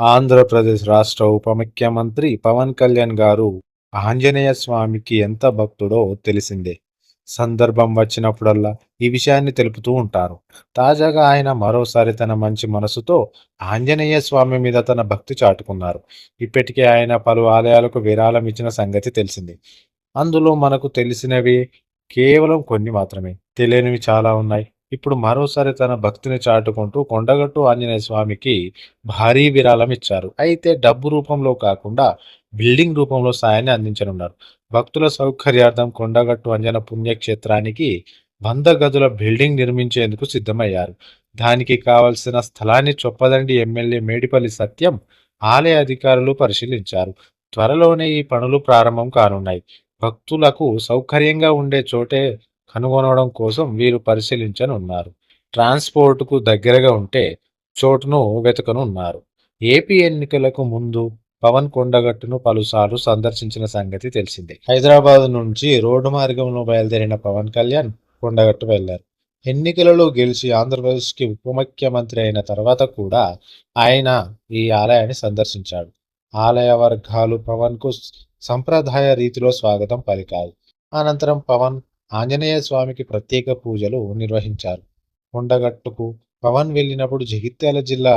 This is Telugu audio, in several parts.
ఆంధ్రప్రదేశ్ రాష్ట్ర ఉప ముఖ్యమంత్రి పవన్ కళ్యాణ్ గారు ఆంజనేయ స్వామికి ఎంత భక్తుడో తెలిసిందే. సందర్భం వచ్చినప్పుడల్లా ఈ విషయాన్ని తెలుపుతూ ఉంటారు. తాజాగా ఆయన మరోసారి తన మంచి మనసుతో ఆంజనేయ స్వామి మీద తన భక్తి చాటుకున్నారు. ఇప్పటికే ఆయన పలు ఆలయాలకు విరాళం ఇచ్చిన సంగతి తెలిసింది. అందులో మనకు తెలిసినవి కేవలం కొన్ని మాత్రమే. తెలియనివి చాలా ఉన్నాయి. ఇప్పుడు మరోసారి తన భక్తిని చాటుకుంటూ కొండగట్టు ఆంజనేయ స్వామికి భారీ విరాళం ఇచ్చారు. అయితే డబ్బు రూపంలో కాకుండా బిల్డింగ్ రూపంలో సాయాన్ని అందించనున్నారు. భక్తుల సౌకర్యార్థం కొండగట్టు అంజన పుణ్యక్షేత్రానికి 100 గదుల బిల్డింగ్ నిర్మించేందుకు సిద్ధమయ్యారు. దానికి కావలసిన స్థలాన్ని చొప్పదండి ఎమ్మెల్యే మేడిపల్లి సత్యం ఆలయ అధికారులు పరిశీలించారు. త్వరలోనే ఈ పనులు ప్రారంభం కానున్నాయి. భక్తులకు సౌకర్యంగా ఉండే చోటే కనుగొనడం కోసం వీరు పరిశీలించనున్నారు. ట్రాన్స్‌పోర్ట్‌కు దగ్గరగా ఉంటే చోటును వెతకనున్నారు. ఏపీ ఎన్నికలకు ముందు పవన్ కొండగట్టును పలుసార్లు సందర్శించిన సంగతి తెలిసిందే. హైదరాబాద్ నుంచి రోడ్డు మార్గంలో బయలుదేరిన పవన్ కళ్యాణ్ కొండగట్టు వెళ్లారు. ఎన్నికలలో గెలిచి ఆంధ్రప్రదేశ్‌కి ఉప ముఖ్యమంత్రి అయిన తర్వాత కూడా ఆయన ఈ ఆలయాన్ని సందర్శించాడు. ఆలయ వర్గాలు పవన్‌కు సంప్రదాయ రీతిలో స్వాగతం పలికాయి. అనంతరం పవన్ ఆంజనేయ స్వామికి ప్రత్యేక పూజలు నిర్వహించారు. కొండగట్టుకు పవన్ వెళ్ళినప్పుడు జగిత్యాల జిల్లా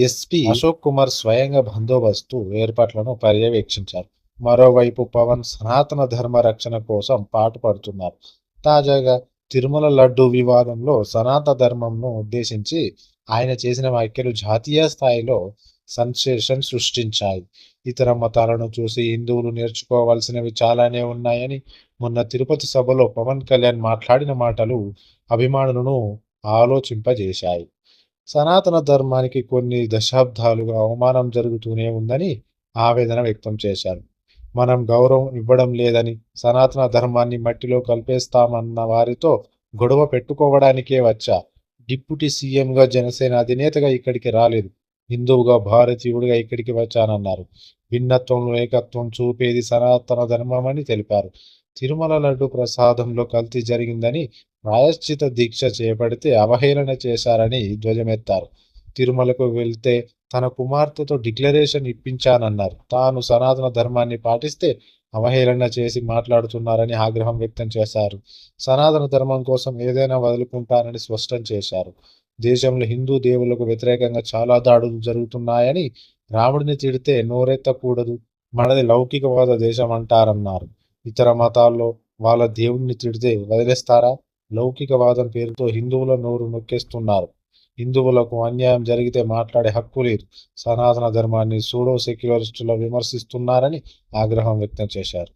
ఎస్పీ అశోక్ కుమార్ స్వయంగా బందోబస్తు ఏర్పాట్లను పర్యవేక్షించారు. మరోవైపు పవన్ సనాతన ధర్మ రక్షణ కోసం పాటుపడుతున్నారు. తాజాగా తిరుమల లడ్డూ వివాదంలో సనాతన ధర్మంను ఉద్దేశించి ఆయన చేసిన వ్యాఖ్యలు జాతీయ స్థాయిలో సెన్సేషన్ సృష్టించాయి. ఇతర మతాలను చూసి హిందువులు నేర్చుకోవాల్సినవి చాలానే ఉన్నాయని మొన్న తిరుపతి సభలో పవన్ కళ్యాణ్ మాట్లాడిన మాటలు అభిమానులను ఆలోచింపజేశాయి. సనాతన ధర్మానికి కొన్ని దశాబ్దాలుగా అవమానం జరుగుతూనే ఉందని ఆవేదన వ్యక్తం చేశారు. మనం గౌరవం ఇవ్వడం లేదని, సనాతన ధర్మాన్ని మట్టిలో కలిపేస్తామన్న వారితో గొడవ పెట్టుకోవడానికే వచ్చా. డిప్యూటీ సీఎంగా జనసేన అధినేతగా ఇక్కడికి రాలేదు. హిందువుగా, భారతీయుడిగా ఇక్కడికి వచ్చానన్నారు. భిన్నత్వంలో ఏకత్వం చూపేది సనాతన ధర్మమని తెలిపారు. తిరుమల లడ్డు ప్రసాదంలో కల్తీ జరిగిందని ప్రాయశ్చిత దీక్ష చేపడితే అవహేళన చేశారని ధ్వజమెత్తారు. తిరుమలకు వెళ్తే తన కుమార్తెతో డిక్లరేషన్ ఇప్పించానన్నారు. తాను సనాతన ధర్మాన్ని పాటిస్తే అవహేళన చేసి మాట్లాడుతున్నారని ఆగ్రహం వ్యక్తం చేశారు. సనాతన ధర్మం కోసం ఏదైనా వదులుకుంటానని స్పష్టం చేశారు. దేశంలో హిందూ దేవుళ్లకు వ్యతిరేకంగా చాలా దాడులు జరుగుతున్నాయని, రాముడిని తిడితే నోరెత్తకూడదు, మనది లౌకికవాద దేశం అంటారన్నారు. ఇతర మతాల్లో వాళ్ళ దేవుణ్ణి తిడితే వదిలేస్తారా? లౌకికవాదం పేరుతో హిందువుల నోరు నొక్కేస్తున్నారు. హిందువులకు అన్యాయం జరిగితే మాట్లాడే హక్కు లేదు. సనాతన ధర్మాన్ని సూడో సెక్యులరిస్టులు విమర్శిస్తున్నారని ఆగ్రహం వ్యక్తం చేశారు.